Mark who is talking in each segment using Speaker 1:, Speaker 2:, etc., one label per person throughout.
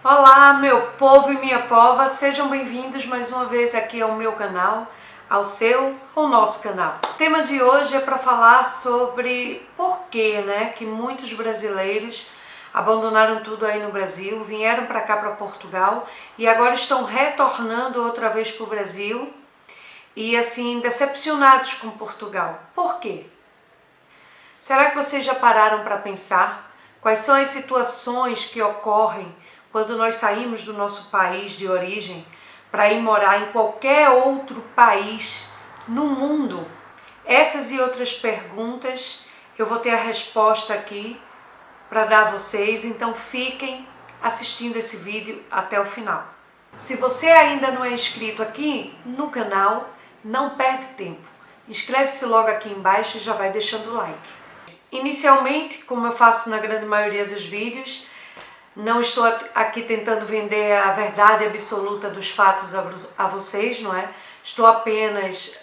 Speaker 1: Olá, meu povo e minha pova, sejam bem-vindos mais uma vez aqui ao meu canal, ao seu, ao nosso canal. O tema de hoje é para falar sobre por que, que muitos brasileiros abandonaram tudo aí no Brasil, vieram para cá, para Portugal, e agora estão retornando outra vez para o Brasil e assim decepcionados com Portugal. Por quê? Será que vocês já pararam para pensar quais são as situações que ocorrem quando nós saímos do nosso país de origem para ir morar em qualquer outro país no mundo? Essas e outras perguntas eu vou ter a resposta aqui para dar a vocês, então fiquem assistindo esse vídeo até o final. Se você ainda não é inscrito aqui no canal, não perde tempo. Inscreve-se logo aqui embaixo e já vai deixando o like. Inicialmente, como eu faço na grande maioria dos vídeos, não estou aqui tentando vender a verdade absoluta dos fatos a vocês, não é? Estou apenas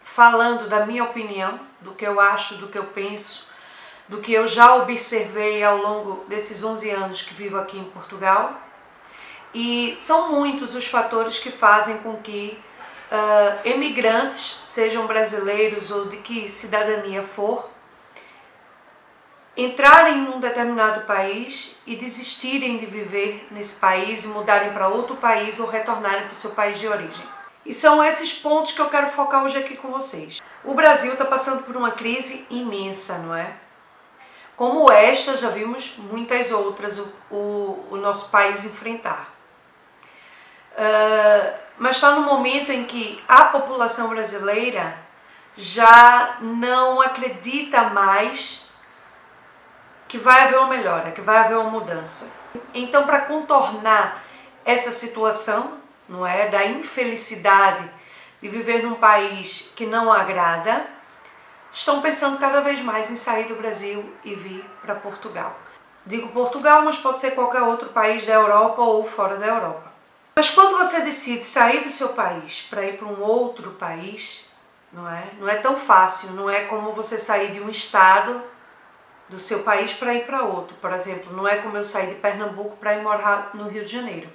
Speaker 1: falando da minha opinião, do que eu acho, do que eu penso, do que eu já observei ao longo desses 11 anos que vivo aqui em Portugal. E são muitos os fatores que fazem com que emigrantes, sejam brasileiros ou de que cidadania for, entrarem num determinado país e desistirem de viver nesse país e mudarem para outro país ou retornarem para o seu país de origem. E são esses pontos que eu quero focar hoje aqui com vocês. O Brasil está passando por uma crise imensa, não é? Como esta, já vimos muitas outras o nosso país enfrentar. Mas está no momento em que a população brasileira já não acredita mais que vai haver uma melhora, que vai haver uma mudança. Então, para contornar essa situação, não é, da infelicidade de viver num país que não agrada, estão pensando cada vez mais em sair do Brasil e vir para Portugal. Digo Portugal, mas pode ser qualquer outro país da Europa ou fora da Europa. Mas quando você decide sair do seu país para ir para um outro país, não é tão fácil, não é como você sair de um estado do seu país para ir para outro. Por exemplo, não é como eu sair de Pernambuco para ir morar no Rio de Janeiro,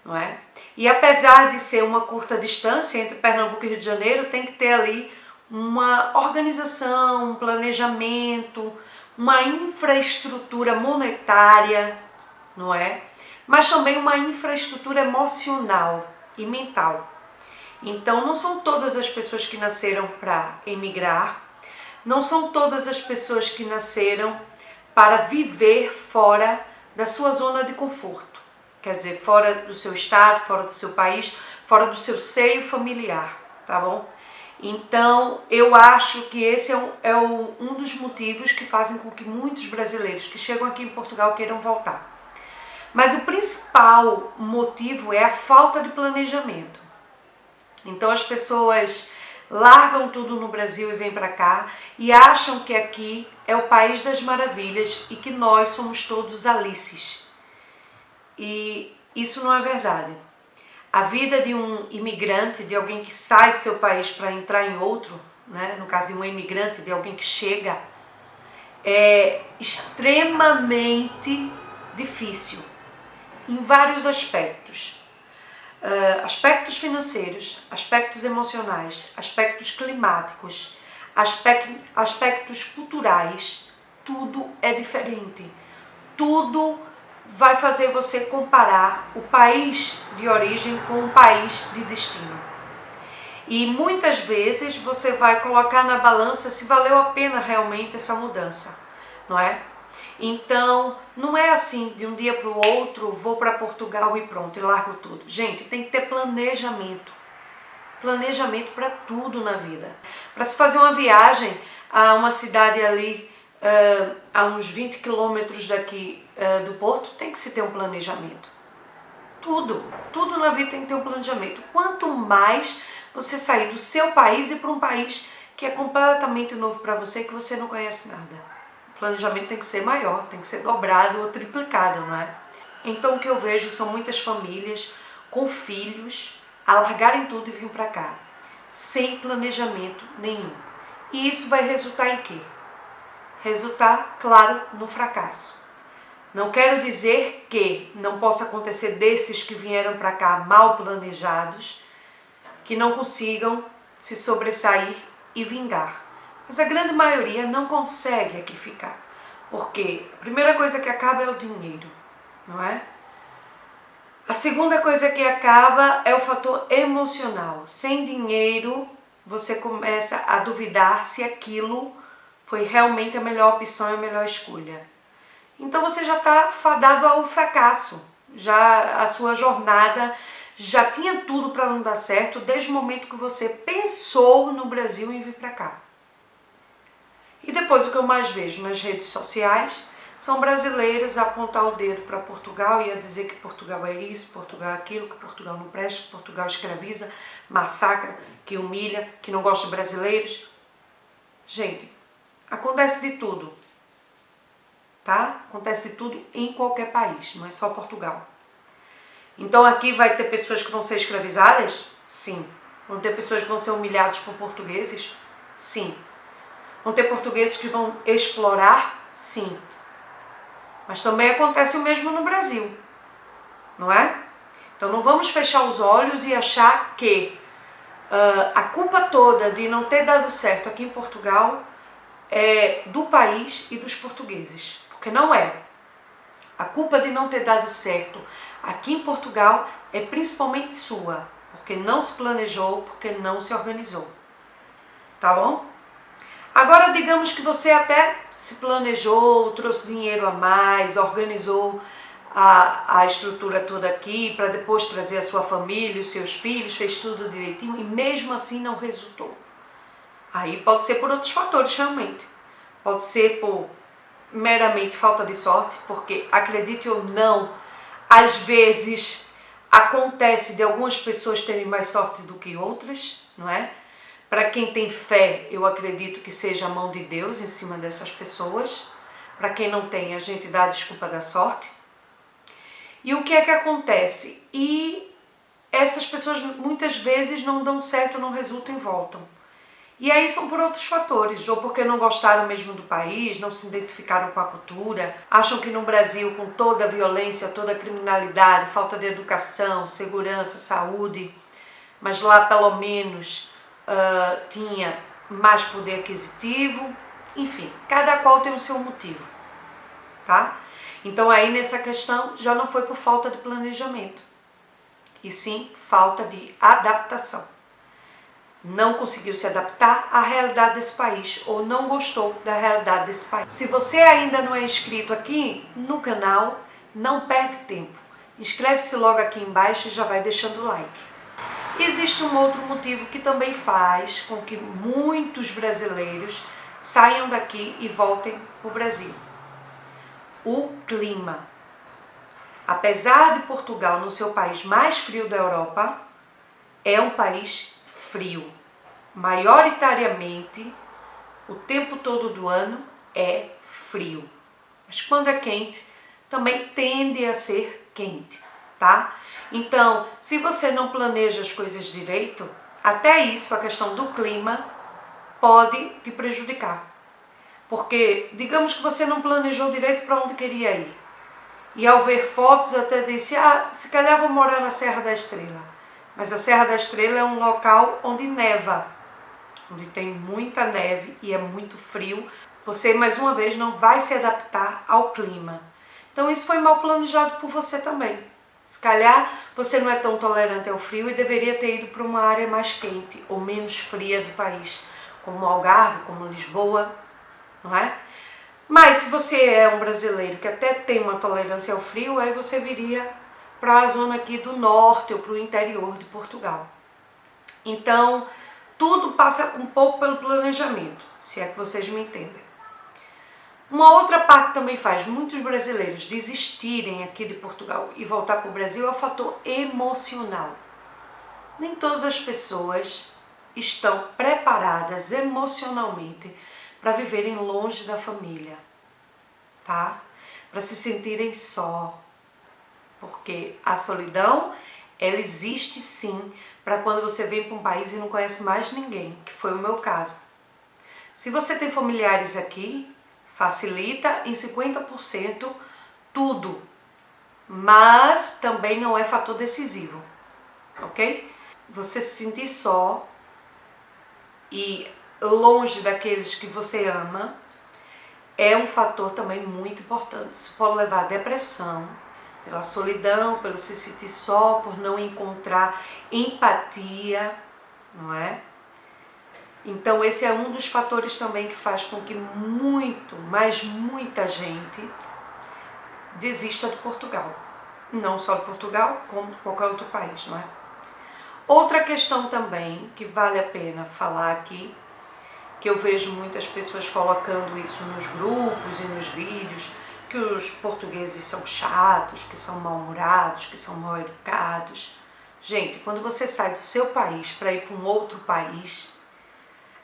Speaker 1: não é? E apesar de ser uma curta distância entre Pernambuco e Rio de Janeiro, tem que ter ali uma organização, um planejamento, uma infraestrutura monetária, não é? Mas também uma infraestrutura emocional e mental. Então, não são todas as pessoas que nasceram para emigrar, não são todas as pessoas que nasceram para viver fora da sua zona de conforto. Quer dizer, fora do seu estado, fora do seu país, fora do seu seio familiar, tá bom? Então, eu acho que esse é um dos motivos que fazem com que muitos brasileiros que chegam aqui em Portugal queiram voltar. Mas o principal motivo é a falta de planejamento. Então, as pessoas largam tudo no Brasil e vêm para cá e acham que aqui é o país das maravilhas e que nós somos todos Alices. E isso não é verdade. A vida de um imigrante, de alguém que sai do seu país para entrar em outro, né? No caso de um imigrante, de alguém que chega, é extremamente difícil em vários aspectos. Aspectos financeiros, aspectos emocionais, aspectos climáticos, aspectos culturais, tudo é diferente. Tudo vai fazer você comparar o país de origem com o país de destino. E muitas vezes você vai colocar na balança se valeu a pena realmente essa mudança, não é? Então, não é assim, de um dia para o outro, vou para Portugal e pronto, e largo tudo. Gente, tem que ter planejamento. Planejamento para tudo na vida. Para se fazer uma viagem a uma cidade ali, a uns 20 quilômetros daqui do Porto, tem que se ter um planejamento. Tudo na vida tem que ter um planejamento. Quanto mais você sair do seu país e para um país que é completamente novo para você, que você não conhece nada. O planejamento tem que ser maior, tem que ser dobrado ou triplicado, não é? Então o que eu vejo são muitas famílias com filhos a largarem tudo e vir para cá, sem planejamento nenhum. E isso vai resultar em quê? Resultar, claro, no fracasso. Não quero dizer que não possa acontecer desses que vieram para cá mal planejados, que não consigam se sobressair e vingar. Mas a grande maioria não consegue aqui ficar. Porque a primeira coisa que acaba é o dinheiro, não é? A segunda coisa que acaba é o fator emocional. Sem dinheiro, você começa a duvidar se aquilo foi realmente a melhor opção e a melhor escolha. Então você já está fadado ao fracasso. Já a sua jornada já tinha tudo para não dar certo desde o momento que você pensou no Brasil em vir para cá. E depois o que eu mais vejo nas redes sociais são brasileiros a apontar o dedo para Portugal e a dizer que Portugal é isso, Portugal é aquilo, que Portugal não presta, que Portugal escraviza, massacra, que humilha, que não gosta de brasileiros. Gente, acontece de tudo, tá? Acontece de tudo em qualquer país, não é só Portugal. Então aqui vai ter pessoas que vão ser escravizadas? Sim. Vão ter pessoas que vão ser humilhadas por portugueses? Sim. Vão ter portugueses que vão explorar? Sim. Mas também acontece o mesmo no Brasil, não é? Então não vamos fechar os olhos e achar que a culpa toda de não ter dado certo aqui em Portugal é do país e dos portugueses, porque não é. A culpa de não ter dado certo aqui em Portugal é principalmente sua, porque não se planejou, porque não se organizou, tá bom? Agora, digamos que você até se planejou, trouxe dinheiro a mais, organizou a estrutura toda aqui para depois trazer a sua família, os seus filhos, fez tudo direitinho e mesmo assim não resultou. Aí pode ser por outros fatores realmente. Pode ser por meramente falta de sorte, porque acredite ou não, às vezes acontece de algumas pessoas terem mais sorte do que outras, não é? Para quem tem fé, eu acredito que seja a mão de Deus em cima dessas pessoas. Para quem não tem, a gente dá a desculpa da sorte. E o que é que acontece? E essas pessoas muitas vezes não dão certo, não resultam e voltam. E aí são por outros fatores, ou porque não gostaram mesmo do país, não se identificaram com a cultura, acham que no Brasil, com toda a violência, toda a criminalidade, falta de educação, segurança, saúde, mas lá pelo menos tinha mais poder aquisitivo, enfim, cada qual tem o seu motivo, tá? Então aí nessa questão já não foi por falta de planejamento, e sim falta de adaptação. Não conseguiu se adaptar à realidade desse país ou não gostou da realidade desse país. Se você ainda não é inscrito aqui no canal, não perde tempo. Inscreve-se logo aqui embaixo e já vai deixando o like. Existe um outro motivo que também faz com que muitos brasileiros saiam daqui e voltem para o Brasil. O clima. Apesar de Portugal não ser o país mais frio da Europa, é um país frio. Maioritariamente, o tempo todo do ano é frio. Mas quando é quente, também tende a ser quente, tá? Então, se você não planeja as coisas direito, até isso, a questão do clima, pode te prejudicar. Porque, digamos que você não planejou direito para onde queria ir. E ao ver fotos até disse, se calhar vou morar na Serra da Estrela. Mas a Serra da Estrela é um local onde neva, onde tem muita neve e é muito frio. Você, mais uma vez, não vai se adaptar ao clima. Então isso foi mal planejado por você também. Se calhar você não é tão tolerante ao frio e deveria ter ido para uma área mais quente ou menos fria do país, como Algarve, como Lisboa, não é? Mas se você é um brasileiro que até tem uma tolerância ao frio, aí você viria para a zona aqui do norte ou para o interior de Portugal. Então, tudo passa um pouco pelo planejamento, se é que vocês me entendem. Uma outra parte que também faz muitos brasileiros desistirem aqui de Portugal e voltar para o Brasil é o fator emocional. Nem todas as pessoas estão preparadas emocionalmente para viverem longe da família, tá? Para se sentirem só. Porque a solidão, ela existe sim para quando você vem para um país e não conhece mais ninguém, que foi o meu caso. Se você tem familiares aqui, facilita em 50% tudo, mas também não é fator decisivo, ok? Você se sentir só e longe daqueles que você ama é um fator também muito importante. Isso pode levar à depressão, pela solidão, pelo se sentir só, por não encontrar empatia, não é? Então esse é um dos fatores também que faz com que muita gente desista de Portugal. Não só de Portugal, como de qualquer outro país, não é? Outra questão também que vale a pena falar aqui, que eu vejo muitas pessoas colocando isso nos grupos e nos vídeos, que os portugueses são chatos, que são mal-humorados, que são mal educados. Gente, quando você sai do seu país para ir para um outro país,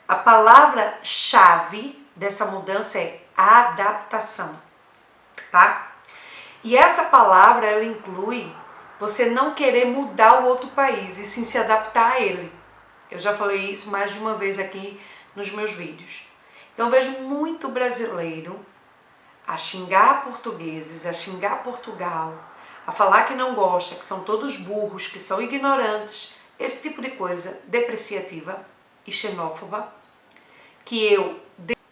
Speaker 1: a palavra-chave dessa mudança é adaptação, tá? E essa palavra, ela inclui você não querer mudar o outro país e sim se adaptar a ele. Eu já falei isso mais de uma vez aqui nos meus vídeos. Então eu vejo muito brasileiro a xingar portugueses, a xingar Portugal, a falar que não gosta, que são todos burros, que são ignorantes, esse tipo de coisa depreciativa e xenófoba, que eu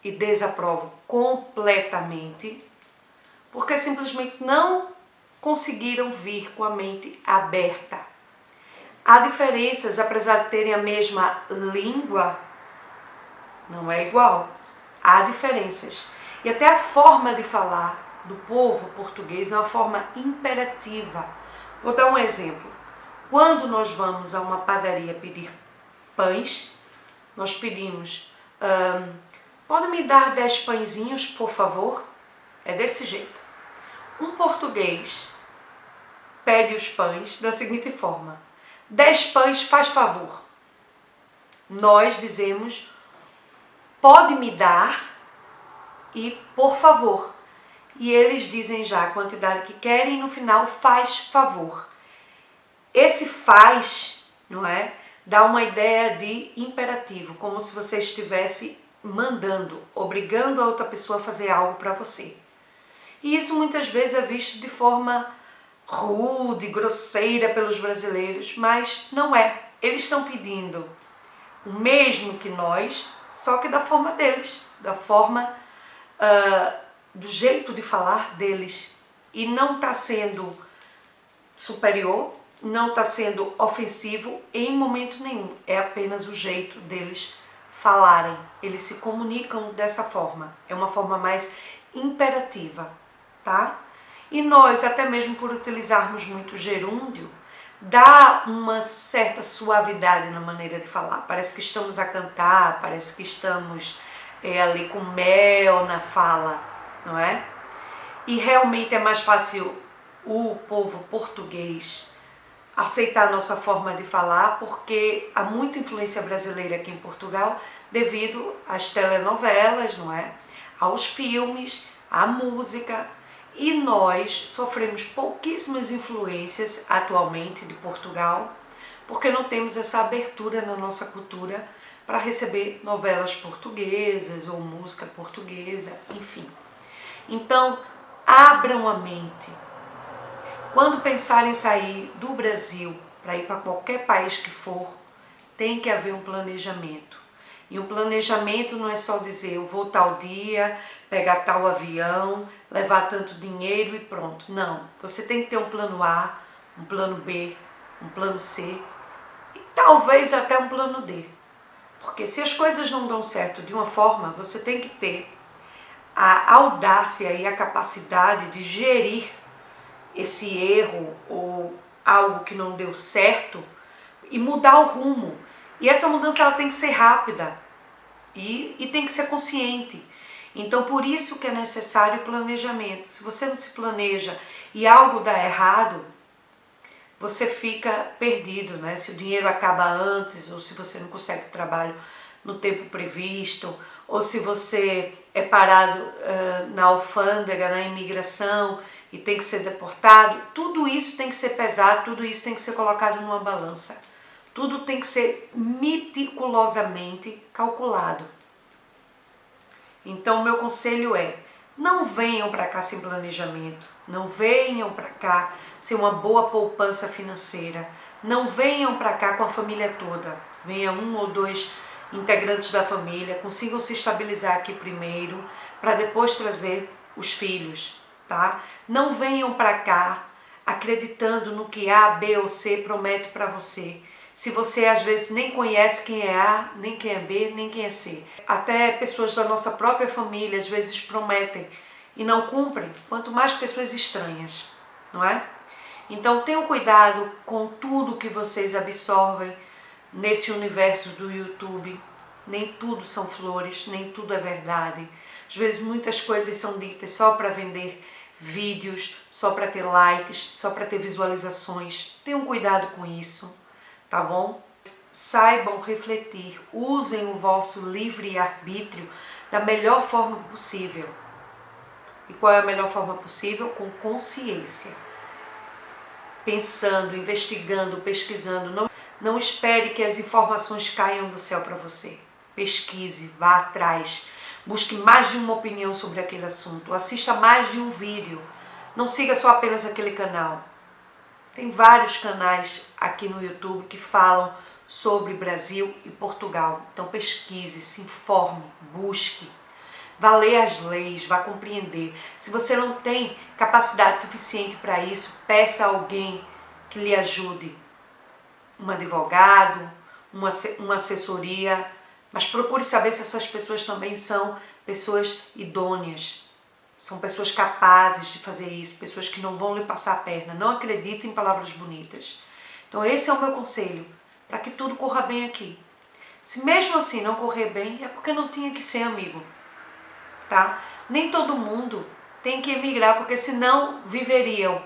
Speaker 1: desaprovo completamente, porque simplesmente não conseguiram vir com a mente aberta. Há diferenças, apesar de terem a mesma língua, não é igual. Há diferenças. E até a forma de falar do povo português é uma forma imperativa. Vou dar um exemplo. Quando nós vamos a uma padaria pedir pães, nós pedimos, pode me dar 10 pãezinhos, por favor? É desse jeito. Um português pede os pães da seguinte forma: 10 pães, faz favor. Nós dizemos, pode me dar e por favor. E eles dizem já a quantidade que querem e no final, faz favor. Esse faz, não é? Dá uma ideia de imperativo, como se você estivesse mandando, obrigando a outra pessoa a fazer algo para você. E isso muitas vezes é visto de forma rude, grosseira pelos brasileiros, mas não é. Eles estão pedindo o mesmo que nós, só que da forma deles, da forma, do jeito de falar deles. E não está sendo superior, não está sendo ofensivo em momento nenhum. É apenas o jeito deles falarem. Eles se comunicam dessa forma. É uma forma mais imperativa, tá? E nós, até mesmo por utilizarmos muito gerúndio, dá uma certa suavidade na maneira de falar. Parece que estamos a cantar, parece que estamos ali com mel na fala, não é? E realmente é mais fácil o povo português aceitar a nossa forma de falar, porque há muita influência brasileira aqui em Portugal devido às telenovelas, não é? Aos filmes, à música. E nós sofremos pouquíssimas influências atualmente de Portugal, porque não temos essa abertura na nossa cultura para receber novelas portuguesas ou música portuguesa, enfim. Então, abram a mente. Quando pensarem em sair do Brasil para ir para qualquer país que for, tem que haver um planejamento. E um planejamento não é só dizer, eu vou tal dia, pegar tal avião, levar tanto dinheiro e pronto. Não, você tem que ter um plano A, um plano B, um plano C e talvez até um plano D. Porque se as coisas não dão certo de uma forma, você tem que ter a audácia e a capacidade de gerir esse erro ou algo que não deu certo e mudar o rumo. E essa mudança ela tem que ser rápida e tem que ser consciente. Então por isso que é necessário planejamento. Se você não se planeja e algo dá errado, você fica perdido, né? Se o dinheiro acaba antes, ou se você não consegue trabalho no tempo previsto, ou se você é parado na alfândega, na imigração e tem que ser deportado, tudo isso tem que ser pesado, tudo isso tem que ser colocado numa balança. Tudo tem que ser meticulosamente calculado. Então, o meu conselho é, Não venham para cá sem planejamento, não venham para cá sem uma boa poupança financeira, não venham para cá com a família toda, venha 1 ou 2 integrantes da família, consigam se estabilizar aqui primeiro, para depois trazer os filhos, tá? Não venham para cá acreditando no que A, B ou C promete para você, se você às vezes nem conhece quem é A, nem quem é B, nem quem é C. Até pessoas da nossa própria família às vezes prometem e não cumprem, quanto mais pessoas estranhas, não é? Então tenham cuidado com tudo que vocês absorvem nesse universo do YouTube. Nem tudo são flores, nem tudo é verdade. Às vezes muitas coisas são ditas só para vender vídeos, só para ter likes, só para ter visualizações. Tenham cuidado com isso. Tá bom? Saibam refletir, usem o vosso livre-arbítrio da melhor forma possível. E qual é a melhor forma possível? Com consciência. Pensando, investigando, pesquisando. Não espere que as informações caiam do céu para você. Pesquise, vá atrás, busque mais de uma opinião sobre aquele assunto, assista mais de um vídeo. Não siga só apenas aquele canal. Tem vários canais aqui no YouTube que falam sobre Brasil e Portugal. Então pesquise, se informe, busque, vá ler as leis, vá compreender. Se você não tem capacidade suficiente para isso, peça a alguém que lhe ajude. Um advogado, uma assessoria, mas procure saber se essas pessoas também são pessoas idôneas. São pessoas capazes de fazer isso, pessoas que não vão lhe passar a perna. Não acredite em palavras bonitas. Então esse é o meu conselho, para que tudo corra bem aqui. Se mesmo assim não correr bem, é porque não tinha que ser, amigo. Tá? Nem todo mundo tem que emigrar, porque senão viveriam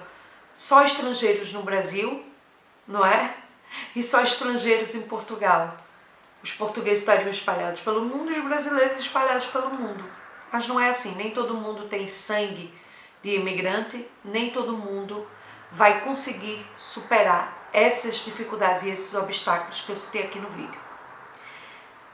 Speaker 1: só estrangeiros no Brasil, não é? E só estrangeiros em Portugal. Os portugueses estariam espalhados pelo mundo e os brasileiros espalhados pelo mundo. Mas não é assim, nem todo mundo tem sangue de imigrante, nem todo mundo vai conseguir superar essas dificuldades e esses obstáculos que eu citei aqui no vídeo.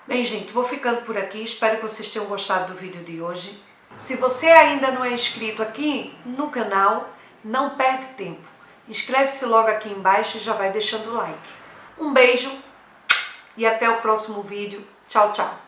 Speaker 1: Bem, gente, vou ficando por aqui, espero que vocês tenham gostado do vídeo de hoje. Se você ainda não é inscrito aqui no canal, não perde tempo. Inscreve-se logo aqui embaixo e já vai deixando o like. Um beijo e até o próximo vídeo. Tchau, tchau!